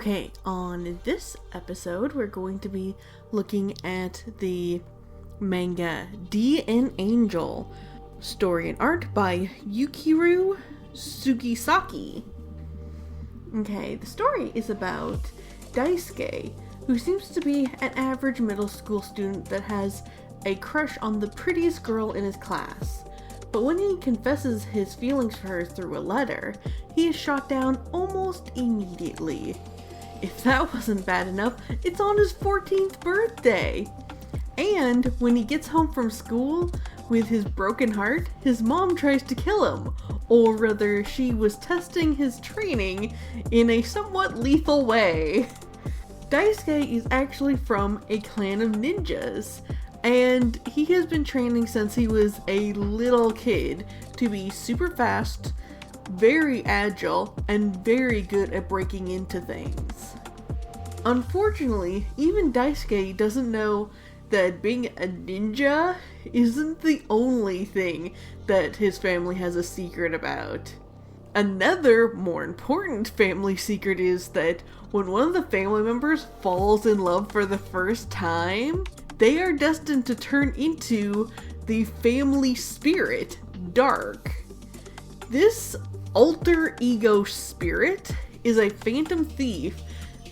Okay, on this episode, we're going to be looking at the manga DNAngel, story and art by Yukiru Sugisaki. Okay, the story is about Daisuke, who seems to be an average middle school student that has a crush on the prettiest girl in his class. But when he confesses his feelings for her through a letter, he is shot down almost immediately. If that wasn't bad enough, it's on his 14th birthday! And when he gets home from school with his broken heart, his mom tries to kill him, or rather, she was testing his training in a somewhat lethal way. Daisuke is actually from a clan of ninjas, and he has been training since he was a little kid to be super fast, very agile, and very good at breaking into things. Unfortunately, even Daisuke doesn't know that being a ninja isn't the only thing that his family has a secret about. Another, more important family secret is that when one of the family members falls in love for the first time, they are destined to turn into the family spirit, Dark. This alter ego spirit is a phantom thief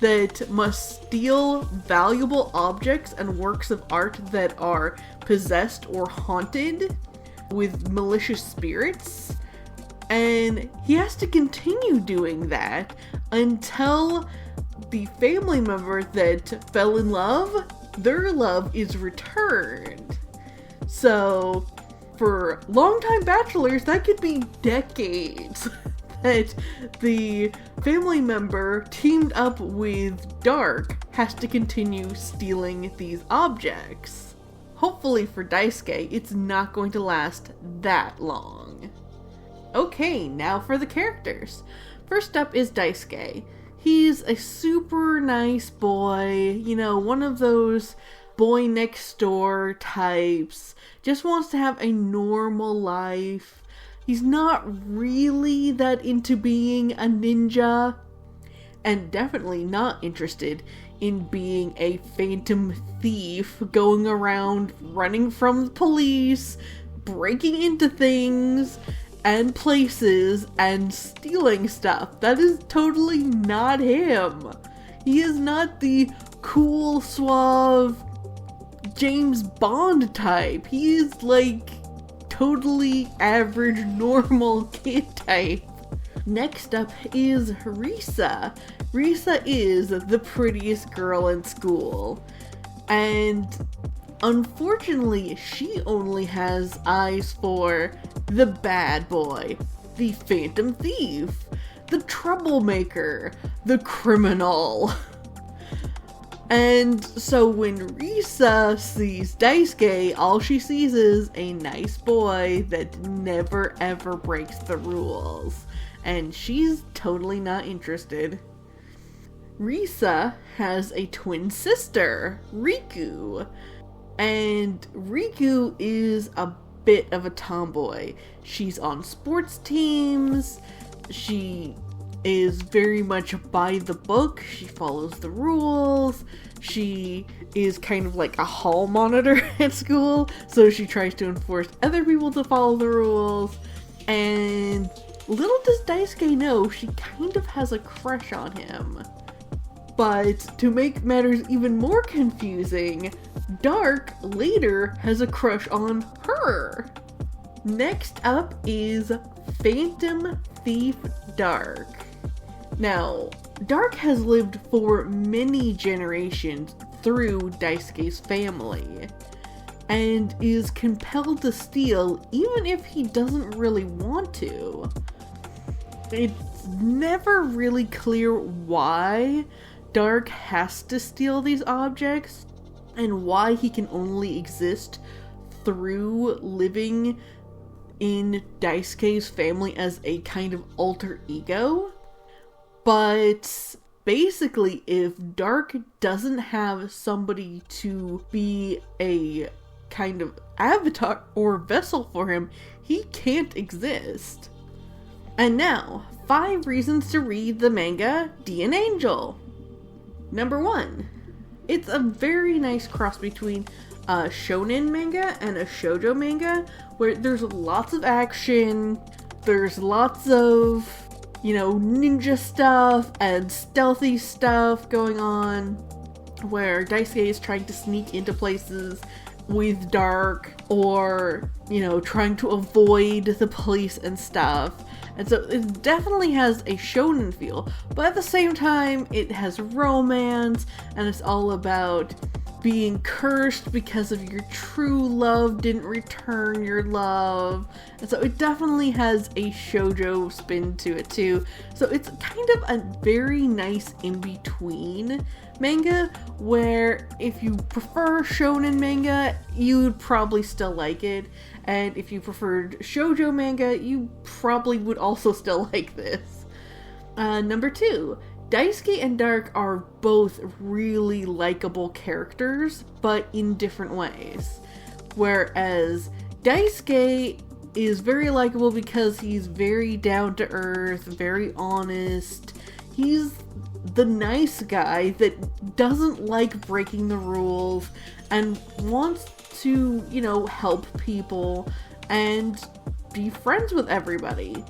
that must steal valuable objects and works of art that are possessed or haunted with malicious spirits. And he has to continue doing that until the family member that fell in love, their love is returned. So, for longtime bachelors, that could be decades that the family member teamed up with Dark has to continue stealing these objects. Hopefully for Daisuke, it's not going to last that long. Okay, now for the characters. First up is Daisuke. He's a super nice boy, one of those boy next door types. Just wants to have a normal life. He's not really that into being a ninja, and definitely not interested in being a phantom thief going around running from the police, breaking into things and places and stealing stuff. That is totally not him. He is not the cool, suave James Bond type. He is like totally average, normal kid type. Next up is Risa. Risa is the prettiest girl in school. And unfortunately, she only has eyes for the bad boy, the phantom thief, the troublemaker, the criminal. And so when Risa sees Daisuke, all she sees is a nice boy that never ever breaks the rules. And she's totally not interested. Risa has a twin sister, Riku. And Riku is a bit of a tomboy. She's on sports teams. She is very much by the book. She follows the rules. She is kind of like a hall monitor at school, so she tries to enforce other people to follow the rules. And little does Daisuke know, she kind of has a crush on him. But to make matters even more confusing, Dark later has a crush on her. Next up is Phantom Thief Dark. Now, Dark has lived for many generations through Daisuke's family, and is compelled to steal even if he doesn't really want to. It's never really clear why Dark has to steal these objects, and why he can only exist through living in Daisuke's family as a kind of alter ego. But basically, if Dark doesn't have somebody to be a kind of avatar or vessel for him, he can't exist. And now, 5 reasons to read the manga DNAngel. Number 1. It's a very nice cross between a shonen manga and a shoujo manga, where there's lots of action, there's lots of, ninja stuff and stealthy stuff going on, where Daisuke is trying to sneak into places with Dark, or, trying to avoid the police and stuff. And so it definitely has a shonen feel, but at the same time, it has romance, and it's all about being cursed because of your true love didn't return your love. And so it definitely has a shoujo spin to it too. So it's kind of a very nice in-between manga, where if you prefer shonen manga, you'd probably still like it. And if you preferred shoujo manga, you probably would also still like this. Number 2. Daisuke and Dark are both really likable characters, but in different ways. Whereas Daisuke is very likable because he's very down to earth, very honest. He's the nice guy that doesn't like breaking the rules and wants to, help people and be friends with everybody.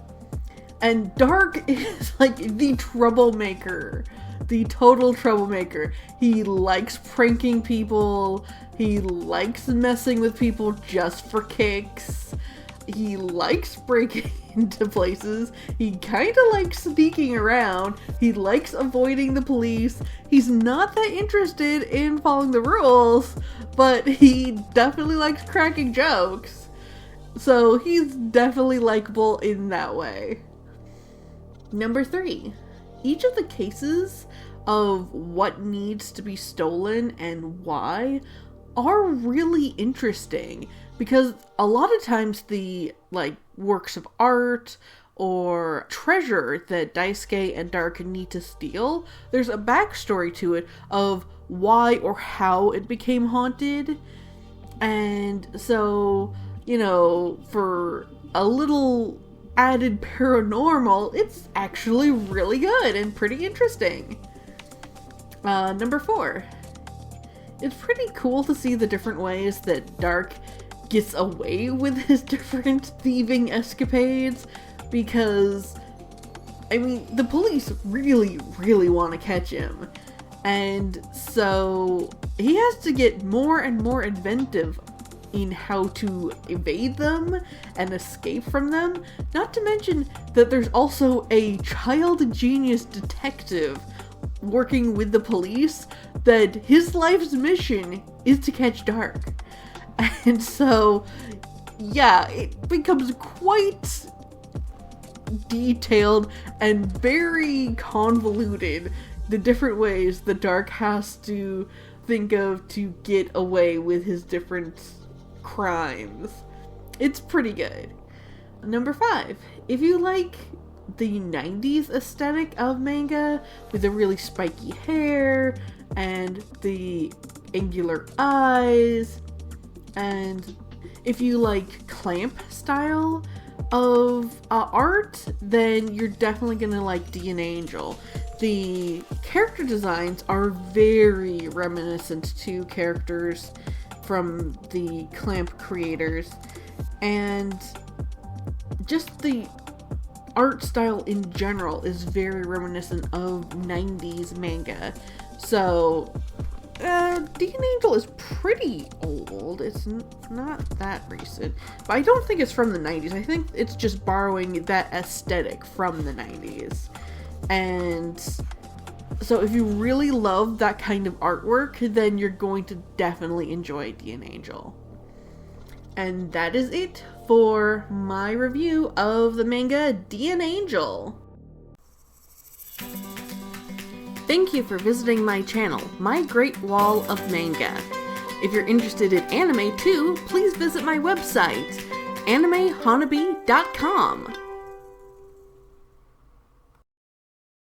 And Dark is like the troublemaker, the total troublemaker. He likes pranking people, he likes messing with people just for kicks, he likes breaking into places, he kind of likes sneaking around, he likes avoiding the police, he's not that interested in following the rules, but he definitely likes cracking jokes. So he's definitely likable in that way. Number 3. Each of the cases of what needs to be stolen and why are really interesting, because a lot of times the works of art or treasure that Daisuke and Dark need to steal, there's a backstory to it of why or how it became haunted. And so, for a little added paranormal, it's actually really good and pretty interesting. Number 4. It's pretty cool to see the different ways that Dark gets away with his different thieving escapades, because, the police really, really want to catch him. And so he has to get more and more inventive in how to evade them and escape from them. Not to mention that there's also a child genius detective working with the police that his life's mission is to catch Dark. And so, yeah, it becomes quite detailed and very convoluted, the different ways the Dark has to think of to get away with his different crimes. It's pretty good. Number 5. If you like the 90s aesthetic of manga, with the really spiky hair and the angular eyes, and if you like clamp style of art, then you're definitely gonna like DNAngel. The character designs are very reminiscent to characters from the Clamp creators, and just the art style in general is very reminiscent of 90s manga. So DNAngel is pretty old. It's not that recent, but I don't think it's from the 90s. I think it's just borrowing that aesthetic from the 90s. And so if you really love that kind of artwork, then you're going to definitely enjoy DNAngel. And that is it for my review of the manga DNAngel. Thank you for visiting my channel, My Great Wall of Manga. If you're interested in anime too, please visit my website, animehanabi.com.